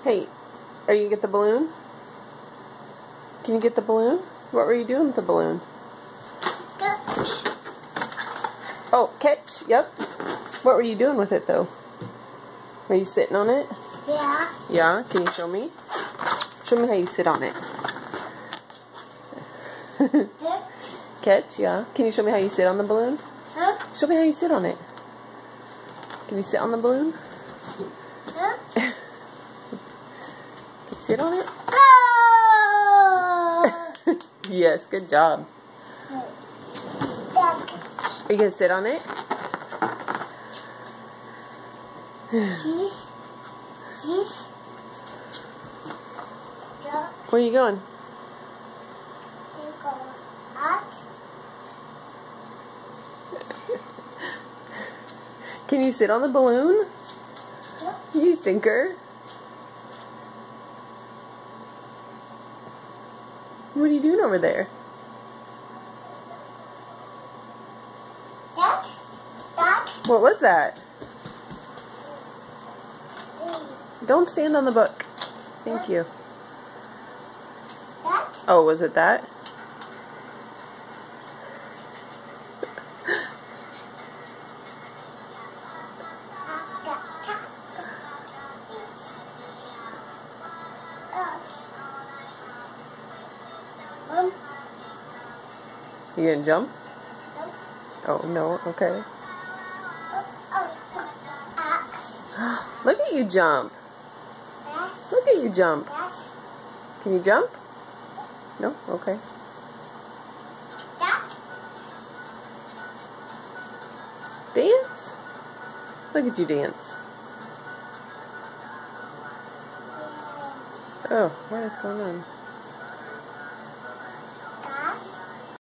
Hey, are you gonna get the balloon? Can you get the balloon? What were you doing with the balloon? Catch. Oh, catch, yep. What were you doing with it though? Are you sitting on it? Yeah. Yeah, can you show me? Show me how you sit on it. Catch, yeah. Can you show me how you sit on the balloon? Huh? Show me how you sit on it. Can you sit on the balloon? Huh? Can you sit on it? Go! Yes, good job. Stuck. Are you gonna sit on it? Cheese. Cheese. Where are you going? Can you sit on the balloon? You stinker. What are you doing over there? That. What was that? Don't stand on the book. Thank you. That. Oh, was it that? You gonna jump? Oh, no, okay. Look at you jump. Look at you jump. Can you jump? No? Okay. Dance? Look at you dance. Oh, what is going on?